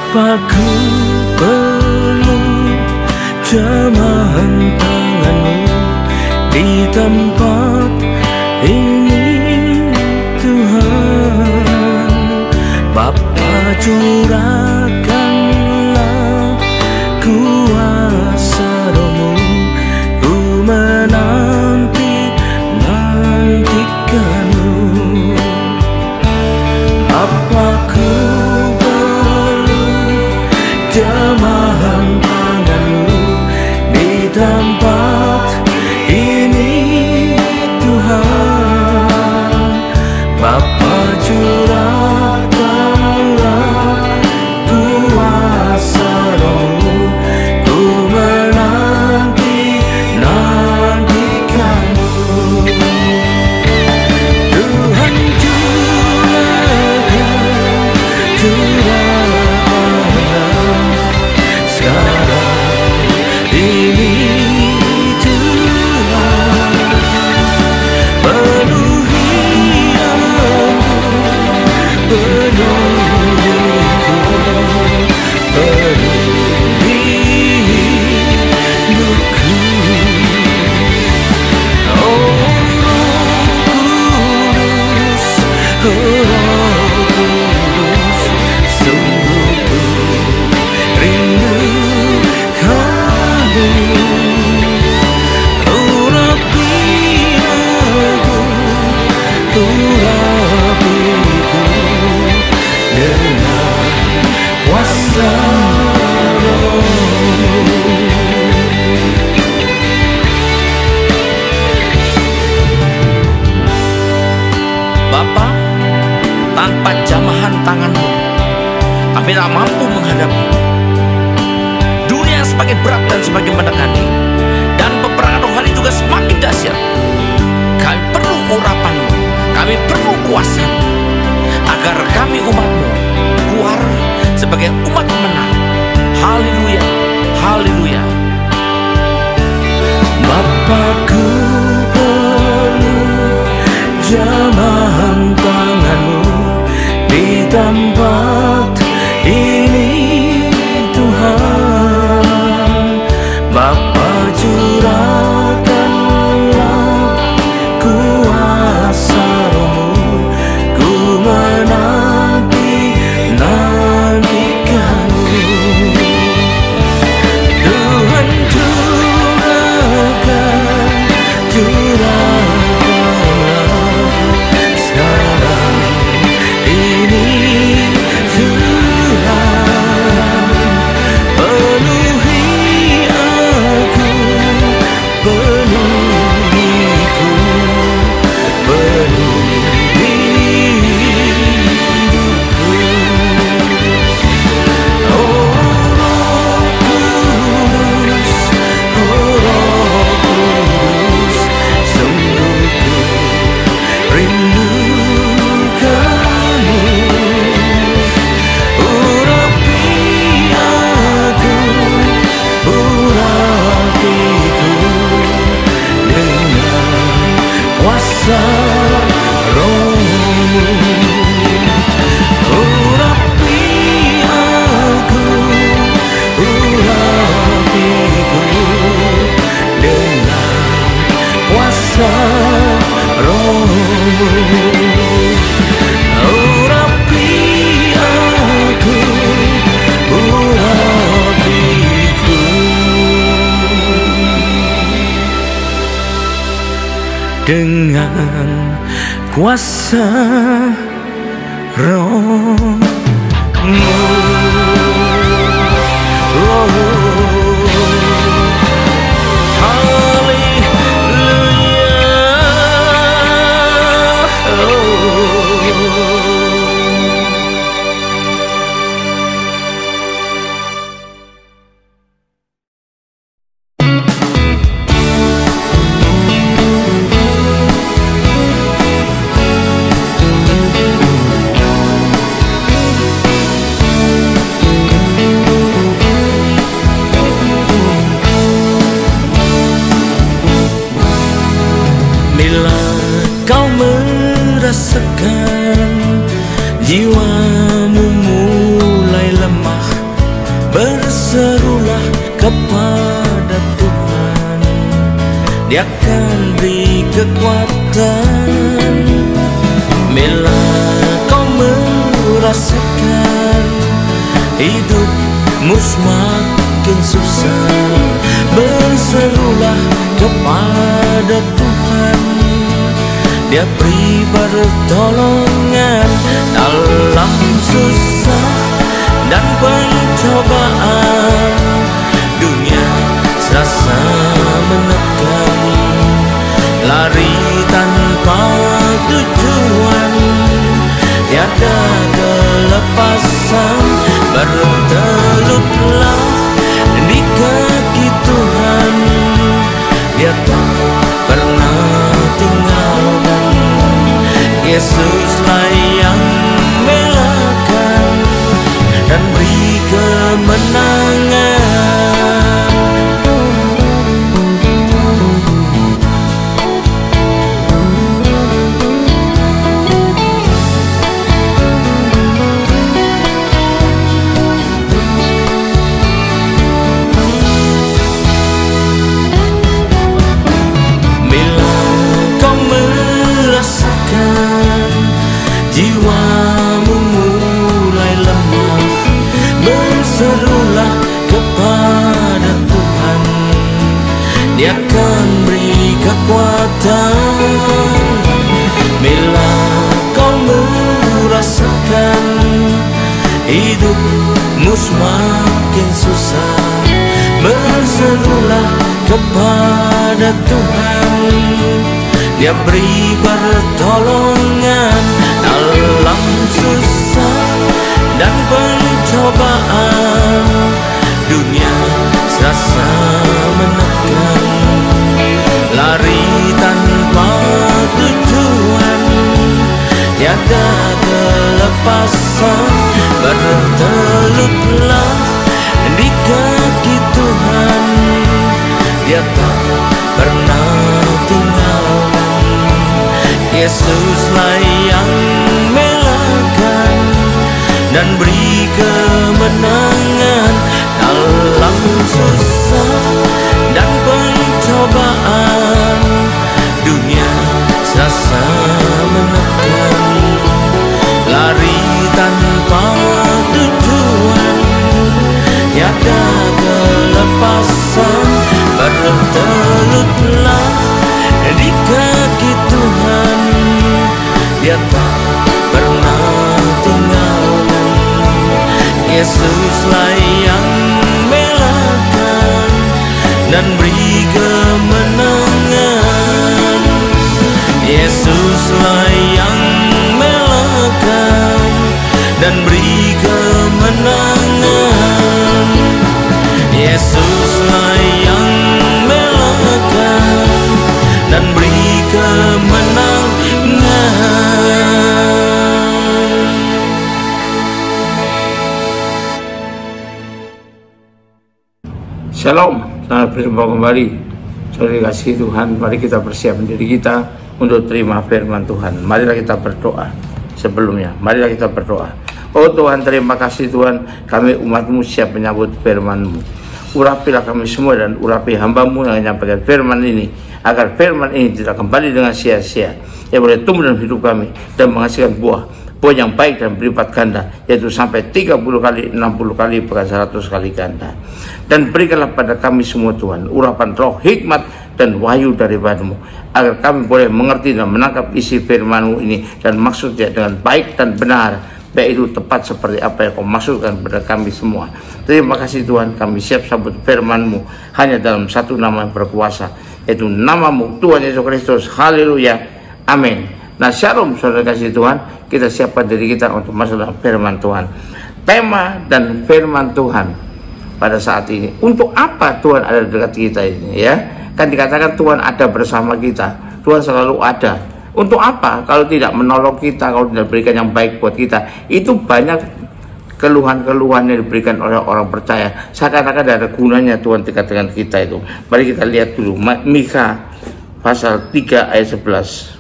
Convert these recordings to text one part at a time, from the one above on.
Apaku perlu jamahan tanganmu di tempat ini Tuhan. Bapa, curahkanlah kuasa Roh-Mu, ku nantikanmu. Apaku jamahan tanganmu di tempat ini Tuhan. Bapa, curahkanlah kuasa Roh-Mu, ku nantikanmu. Tuhan, curahkanlah sekarang ini Tuhan. Penuhi aku, penuhi hidupku. Oh Roh Kudus, sungguh ku rindu kamu. Urapi aku, urapiku dengan kuasa Roh-Mu. Bapa, tanpa jamahan tangan-Mu kami tak mampu menghadapi dunia yang semakin berat dan semakin mendekati, dan peperangan rohani juga semakin dahsyat. Kami perlu urapan-Mu, kami perlu kuasa-Mu, agar kami umat-Mu keluar sebagai umat pemenang. Haleluya, haleluya. Bapakku perlu jamahan tangan-Mu di tempat ini Tuhan. Bapa, curahkanlah kuasa Roh-Mu, ku nantikanmu. Tuhan, curahkanlah sekarang ini Tuhan. Penuhi aku, penuhiku, penuhi hidupku. Oh Roh Kudus, oh Roh Kudus, sungguh ku rindu kamu. Urapi aku, urapiku dengan kuasa Roh-Mu. Urapi aku, urapiku dengan kuasa Roh-Mu. Urapi aku, urapiku dengan kuasa Roh-Mu. berserulah kepada Tuhan, Dia akan beri kekuatan. Bila kau merasakan hidupmu semakin susah, berserulah kepada Tuhan, Dia beri pertolongan. Dalam susah dan pencobaan, dunia serasa menekan, lari tanpa tujuan, tiada kelepasan. Bertelutlah di kaki Tuhan, Dia tak pernah tinggalkan. Yesuslah yang belakan dan beri kemenangan. Bila kau merasakan jiwamu mulai lemah, berserulah kepada Tuhan, Dia akan beri kekuatan. Bila kau merasakan hidupmu semakin susah, berserulah kepada Tuhan, Dia beri pertolongan. Dalam susah dan pencobaan, dunia serasa menekan, lari tanpa tujuan, tiada kelepasan. Bertelutlah di kaki Tuhan, Dia tak pernah tinggalkan. Yesuslah yang belakan dan beri kemenangan. Dalam susah dan pencobaan, dunia serasa menekan, lari tanpa tujuan, tiada kelepasan. Bertelutlah di kaki Tuhan, Dia tak pernah tinggalkan. Yesuslah yang belakan dan beri kemenangan. Yesuslah yang belakan dan beri kemenangan. Yesuslah yang belakan dan beri kemenangan. Shalom, selamat berjumpa kembali. Saudara kasih Tuhan, mari kita persiapkan diri kita untuk terima firman Tuhan. Marilah kita berdoa. Sebelumnya, marilah kita berdoa. Oh Tuhan, terima kasih Tuhan, kami umat-Mu siap menyambut firman-Mu. Urapilah kami semua dan urapi hamba-Mu yang menyampaikan firman ini, agar firman ini tidak kembali dengan sia-sia, yang boleh tumbuh dalam hidup kami dan menghasilkan buah yang baik dan berlipat ganda, yaitu sampai 30 kali, 60 kali, bahkan 100 kali ganda. Dan berikanlah pada kami semua Tuhan urapan roh, hikmat dan wahyu daripada-Mu, agar kami boleh mengerti dan menangkap isi firman-Mu ini dan maksudnya dengan baik dan benar, baik itu tepat seperti apa yang Kau maksudkan kepada kami semua. Terima kasih Tuhan, kami siap sambut firman-Mu hanya dalam satu nama yang berkuasa, yaitu nama-Mu Tuhan Yesus Kristus. Haleluya, amin. Nah, shalom saudara kasih Tuhan, kita siapkan diri kita untuk masuk dalam firman Tuhan. Tema dan firman Tuhan pada saat ini, untuk apa Tuhan ada dekat kita ini, ya? Kan dikatakan Tuhan ada bersama kita, Tuhan selalu ada. Untuk apa? Kalau tidak menolong kita, kalau tidak berikan yang baik buat kita. Itu banyak keluhan-keluhan yang diberikan oleh orang percaya, seakan-akan ada gunanya Tuhan dekat dengan kita itu. Mari kita lihat dulu Mika pasal 3 ayat 11.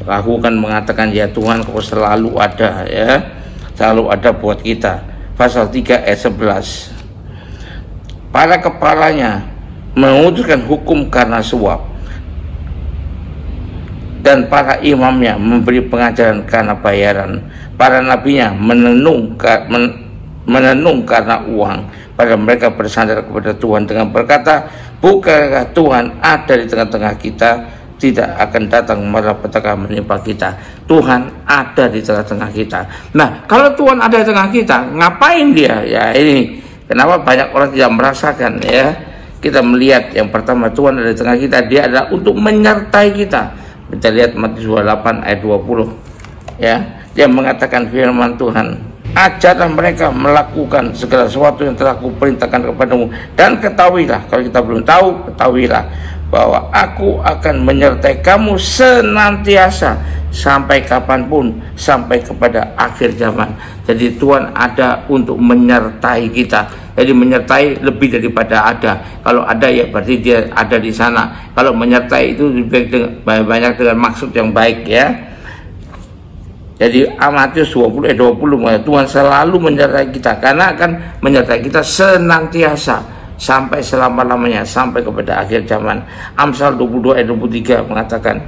Aku kan mengatakan, ya Tuhan, Kau selalu ada, ya, selalu ada buat kita. Pasal 3 ayat 11. para kepalanya memutuskan hukum karena suap, dan para imamnya memberi pengajaran karena bayaran. Para nabinya menenung karena uang. Pada mereka bersandar kepada Tuhan dengan berkata, bukankah Tuhan ada di tengah-tengah kita? Tidak akan datang malapetaka menimpa kita. Tuhan ada di tengah-tengah kita. Nah, kalau Tuhan ada di tengah kita, ngapain dia? Ya ini kenapa banyak orang tidak merasakan, ya. Kita melihat yang pertama, Tuhan ada di tengah kita, dia adalah untuk menyertai kita. Kita lihat Matius 28 ayat 20, ya. Dia mengatakan firman Tuhan, ajarlah mereka melakukan segala sesuatu yang telah kuperintahkan kepadamu, dan ketahuilah, kalau kita belum tahu, ketahuilah bahwa aku akan menyertai kamu senantiasa sampai kapanpun, sampai kepada akhir zaman. Jadi Tuhan ada untuk menyertai kita. Jadi menyertai lebih daripada ada. Kalau ada ya berarti dia ada di sana. Kalau menyertai itu lebih banyak dengan maksud yang baik, ya. Jadi Matius 20 ayat 20, Tuhan selalu menyertai kita, karena akan menyertai kita senantiasa sampai selama-lamanya, sampai kepada akhir zaman. Amsal 22 ayat 23 mengatakan,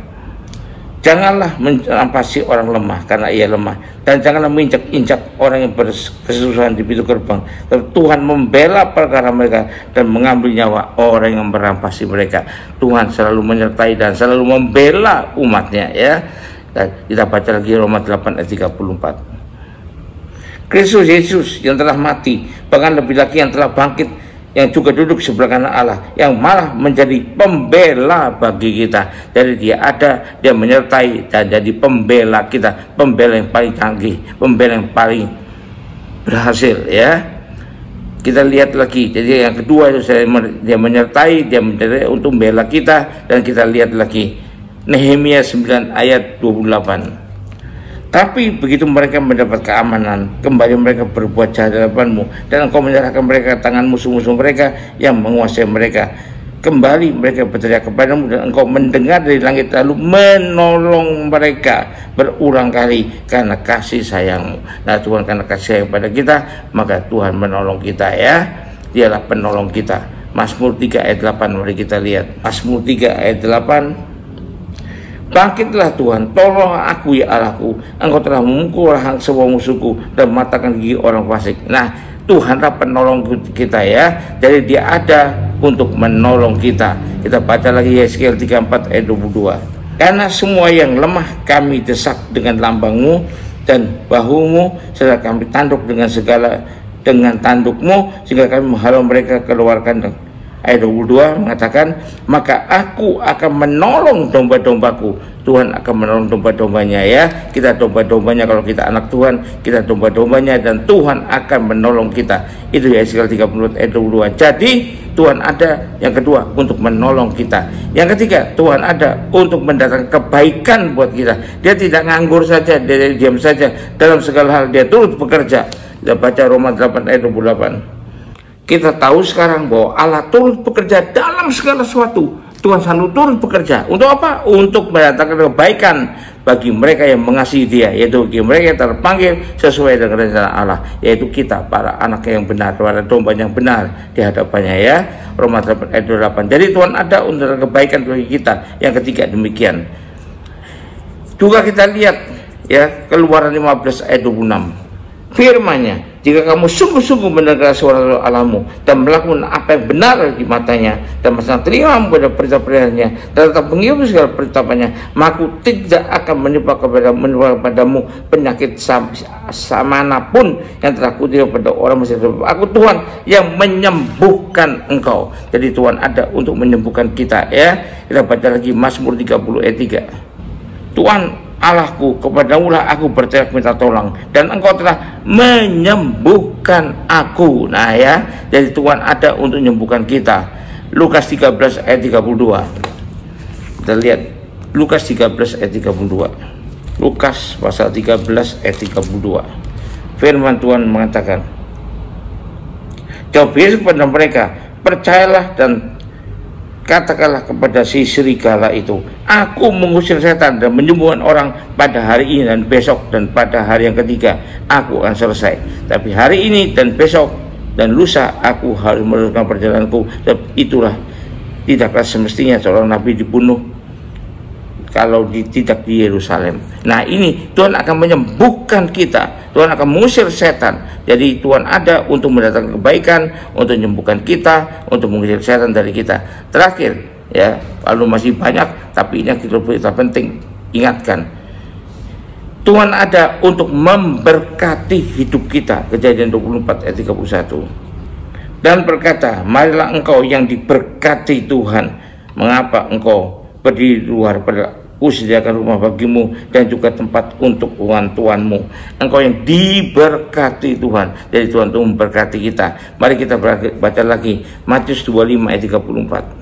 janganlah merampasi orang lemah karena ia lemah, dan janganlah menginjak-injak orang yang berkesusahan di pintu gerbang. Tuhan membela perkara mereka dan mengambil nyawa orang yang merampasi mereka. Tuhan selalu menyertai dan selalu membela umatnya, ya. Dan kita baca lagi Roma 8 ayat 34. Kristus Yesus yang telah mati, bahkan lebih lagi yang telah bangkit, yang juga duduk sebelah kanan Allah, yang malah menjadi pembela bagi kita. Jadi dia ada, dia menyertai dan jadi pembela kita, pembela yang paling canggih, pembela yang paling berhasil, ya. Kita lihat lagi, jadi yang kedua itu dia menyertai, dia menyertai untuk membela kita. Dan kita lihat lagi Nehemia 9 ayat 28. Tapi begitu mereka mendapat keamanan, kembali mereka berbuat jahat di hadapanmu, dan engkau menyerahkan mereka ke tangan musuh-musuh mereka yang menguasai mereka. Kembali mereka berteriak kepadamu, dan engkau mendengar dari langit lalu menolong mereka berulang kali karena kasih sayangmu. Nah, Tuhan karena kasih sayang pada kita, maka Tuhan menolong kita, ya. Dialah penolong kita. Mazmur 3 ayat 8, mari kita lihat. Mazmur 3 ayat 8. Bangkitlah Tuhan, tolong aku ya Allahku, engkau telah memukul rahang semua musuhku dan mematahkan gigi orang fasik. Nah, Tuhanlah penolong kita, ya. Jadi dia ada untuk menolong kita. Kita baca lagi Yeskiel 34 ayat 22. Karena semua yang lemah kami desak dengan lambangmu dan bahumu, serta kami tanduk dengan tandukmu, sehingga kami menghalau mereka keluarkan. Ayat 22 mengatakan, maka aku akan menolong domba-dombaku. Tuhan akan menolong domba-dombanya, ya. Kita domba-dombanya, kalau kita anak Tuhan, kita domba-dombanya, dan Tuhan akan menolong kita. Itu Yeskiel 30 ayat 22. Jadi Tuhan ada, yang kedua, untuk menolong kita. Yang ketiga, Tuhan ada untuk mendatangkan kebaikan buat kita. Dia tidak nganggur saja, dia diam saja. Dalam segala hal dia turut bekerja. Kita baca Roma 8 ayat 28. Kita tahu sekarang bahwa Allah turut bekerja dalam segala sesuatu. Tuhan selalu turut bekerja. Untuk apa? Untuk mendatangkan kebaikan bagi mereka yang mengasihi Dia, yaitu bagi mereka yang terpanggil sesuai dengan rencana Allah, yaitu kita, para anak yang benar, para domba yang benar di hadapannya, ya. Roma 8 ayat 28. Jadi Tuhan ada untuk kebaikan bagi kita. Yang ketiga demikian. Juga kita lihat, ya, Keluaran 15 ayat 26. Firman-Nya, jika kamu sungguh-sungguh mendengar suara Allahmu dan melakukan apa yang benar di matanya, dan masih terima pada perintah-perintahnya dan tetap mengikuti segala perintahnya, maka tidak akan menimpa kepadamu penyakit manapun yang telah kutiru pada orang Mesir. Aku Tuhan yang menyembuhkan engkau. Jadi Tuhan ada untuk menyembuhkan kita, ya. Kita baca lagi Mazmur 30 ayat 3. Tuhan Allahku, kepadamulah aku berteriak minta tolong, dan engkau telah menyembuhkan aku. Nah, ya, jadi Tuhan ada untuk menyembuhkan kita. Lukas 13 ayat 32. Kita lihat Lukas 13 ayat 32. Lukas pasal 13 ayat 32. Firman Tuhan mengatakan, jawab Yesus kepada mereka, percayalah dan katakanlah kepada si serigala itu, aku mengusir setan dan menyembuhkan orang pada hari ini dan besok, dan pada hari yang ketiga aku akan selesai. Tapi hari ini dan besok dan lusa aku harus meneruskan perjalananku. Itulah tidaklah semestinya seorang nabi dibunuh kalau tidak di Yerusalem. Nah, ini Tuhan akan menyembuhkan kita, Tuhan akan mengusir setan. Jadi Tuhan ada untuk mendatangkan kebaikan, untuk menyembuhkan kita, untuk mengusir setan dari kita. Terakhir, ya, lalu masih banyak, tapi ini yang kita penting ingatkan. Tuhan ada untuk memberkati hidup kita. Kejadian 24 ayat 31. Dan berkata, marilah engkau yang diberkati Tuhan. Mengapa engkau berdiri luar pada sediakan rumah bagimu dan juga tempat untuk tuan-tuanmu. Engkau yang diberkati Tuhan. Jadi Tuhan itu memberkati kita. Mari kita baca lagi Matius 25 ayat 34.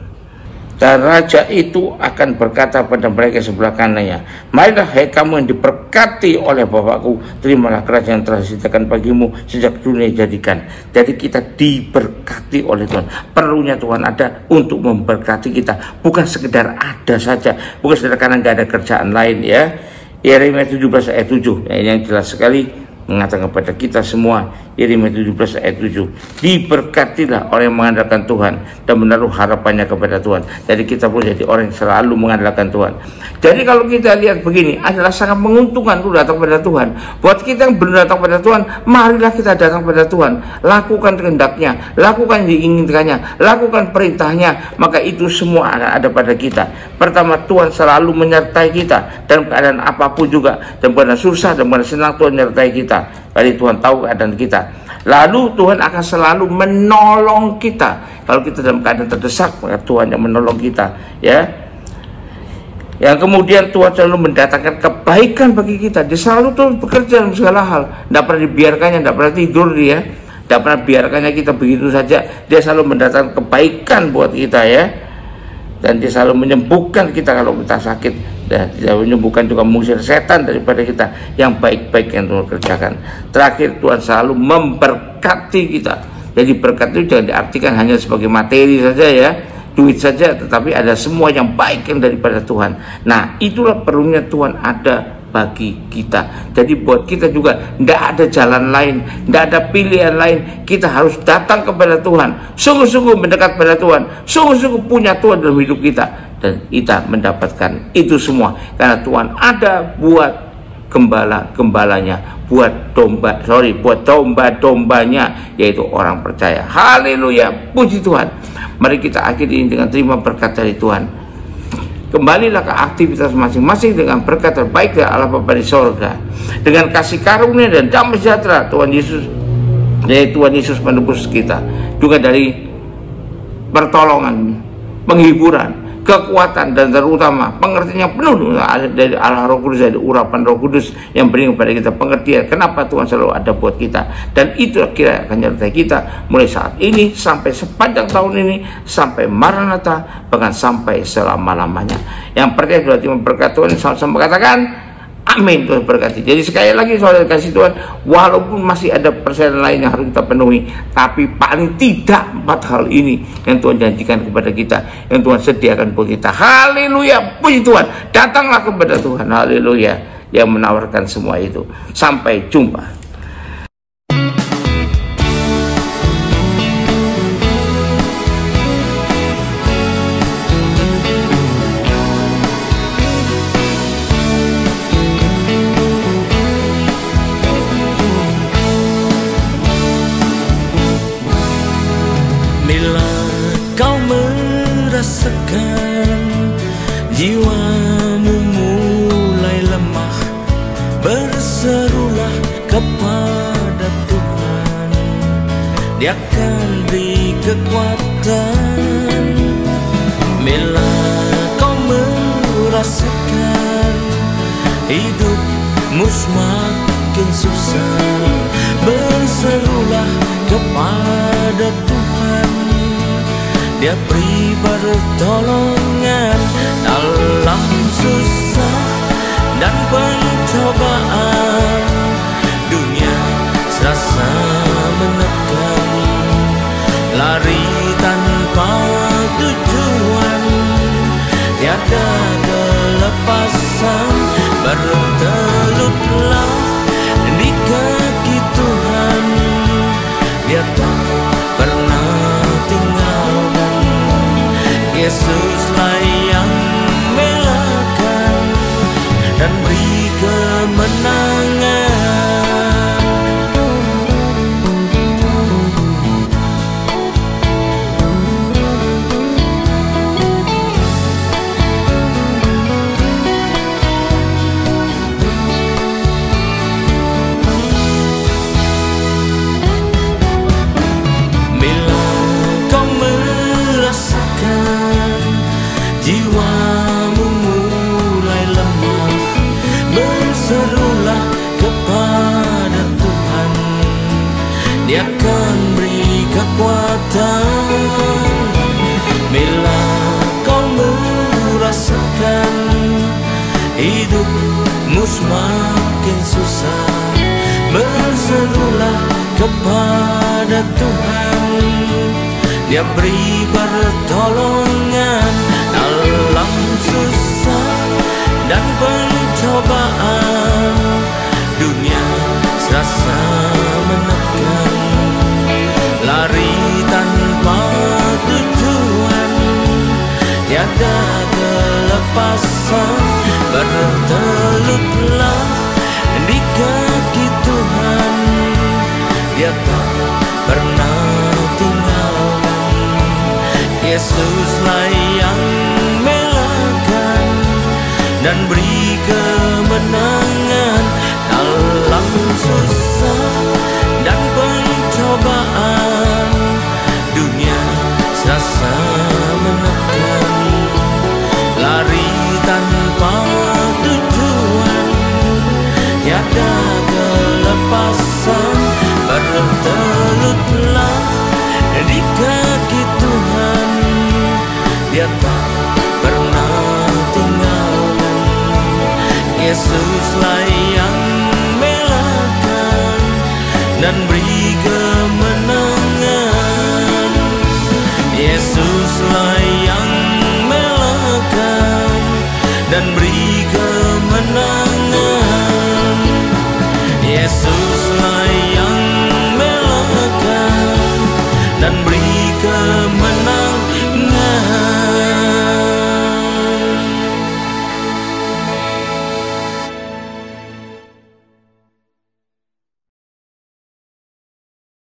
Dan raja itu akan berkata pada mereka sebelah kanannya, marilah hai kamu yang diberkati oleh Bapakku, terimalah kerajaan yang telah disediakan bagimu sejak dunia dijadikan. Jadi kita diberkati oleh Tuhan. Perlunya Tuhan ada untuk memberkati kita, bukan sekedar ada saja, bukan sekedar karena nggak ada kerjaan lain, ya. Yeremia 17 ayat 7 yang jelas sekali mengatakan kepada kita semua, Yeremia 17 ayat 7, diberkatilah orang yang mengandalkan Tuhan dan menaruh harapannya kepada Tuhan. Jadi kita perlu jadi orang yang selalu mengandalkan Tuhan. Jadi kalau kita lihat begini, adalah sangat menguntungkan untuk datang kepada Tuhan. Buat kita yang belum datang kepada Tuhan, marilah kita datang kepada Tuhan. Lakukan kehendaknya, lakukan yang diinginkannya, lakukan perintahnya, maka itu semua ada pada kita. Pertama, Tuhan selalu menyertai kita dalam keadaan apapun juga, dan pada susah dan pada senang Tuhan menyertai kita. Jadi Tuhan tahu keadaan kita. Lalu Tuhan akan selalu menolong kita. Kalau kita dalam keadaan terdesak, maka Tuhan yang menolong kita, ya. Yang kemudian Tuhan selalu mendatangkan kebaikan bagi kita. Dia selalu terus bekerja dalam segala hal. Tidak pernah dibiarkannya, tidak pernah tidur dia. Tidak pernah biarkannya kita begitu saja. Dia selalu mendatangkan kebaikan buat kita, ya. Dan dia selalu menyembuhkan kita kalau kita sakit. Dan dia menyembuhkan juga mengusir setan daripada kita. Yang baik-baik yang Tuhan kerjakan. Terakhir, Tuhan selalu memberkati kita. Jadi berkat itu jangan diartikan hanya sebagai materi saja, ya, duit saja, tetapi ada semua yang baik yang daripada Tuhan. Nah, itulah perlunya Tuhan ada bagi kita. Jadi buat kita juga tidak ada jalan lain, tidak ada pilihan lain. Kita harus datang kepada Tuhan, sungguh-sungguh mendekat pada Tuhan, sungguh-sungguh punya Tuhan dalam hidup kita, dan kita mendapatkan itu semua karena Tuhan ada buat gembala-gembalanya, buat domba-dombanya, yaitu orang percaya. Haleluya, puji Tuhan. Mari kita akhiri dengan terima berkat dari Tuhan. Kembalilah ke aktivitas masing-masing dengan berkat terbaik dari Allah Bapa di sorga. Dengan kasih karunia dan damai sejahtera Tuhan Yesus menebus kita. Juga dari pertolongan, penghiburan, kekuatan, dan terutama pengertian yang penuh dari Allah Roh Kudus, dari urapan Roh Kudus yang beri kepada kita pengertian kenapa Tuhan selalu ada buat kita. Dan itu kira akan menyertai kita mulai saat ini sampai sepanjang tahun ini, sampai Maranatha, bahkan sampai selama-lamanya. Yang percaya berarti memberkati Tuhan, sama-sama katakan amin. Tuhan berkati. Jadi sekali lagi saudara kasih Tuhan, walaupun masih ada persen lain yang harus kita penuhi, tapi paling tidak 4 hal ini yang Tuhan janjikan kepada kita, yang Tuhan sediakan buat kita. Haleluya, puji Tuhan. Datanglah kepada Tuhan, haleluya, yang menawarkan semua itu. Sampai jumpa. Bila kau merasakan jiwamu mulai lemah, berserulah kepada Tuhan, Dia akan beri kekuatan. Bila kau merasakan hidupmu semakin susah, berserulah kepada Tuhan, Dia beri pertolongan dalam susah dan pencobaan. Dunia serasa menekan, lari tanpa tujuan, tiada kelepasan. Bertelutlah di kaki Tuhan, Dia tahu datang. Bila kau merasakan hidupmu semakin susah, berserulah kepada Tuhan. Dia beri pertolongan dalam susah dan pencobaan. Dunia serasa menekan, lari tanpa tujuan, tiada kelepasan. Bertelutlah di kaki Tuhan, Dia tak pernah tinggalkan. Yesuslah yang melakukan dan beri kemenangan dalam susah dan pencobaan. Dunia serasa menekan, lari tanpa tujuan, tiada kelepasan. Bertelutlah di kaki Tuhan, Dia tak pernah tinggalkan. Yesuslah yang melakukan dan beri kemenangan. Yesuslah yang melakukan dan beri kemenangan. Yesuslah yang melakukan dan beri kemenangan.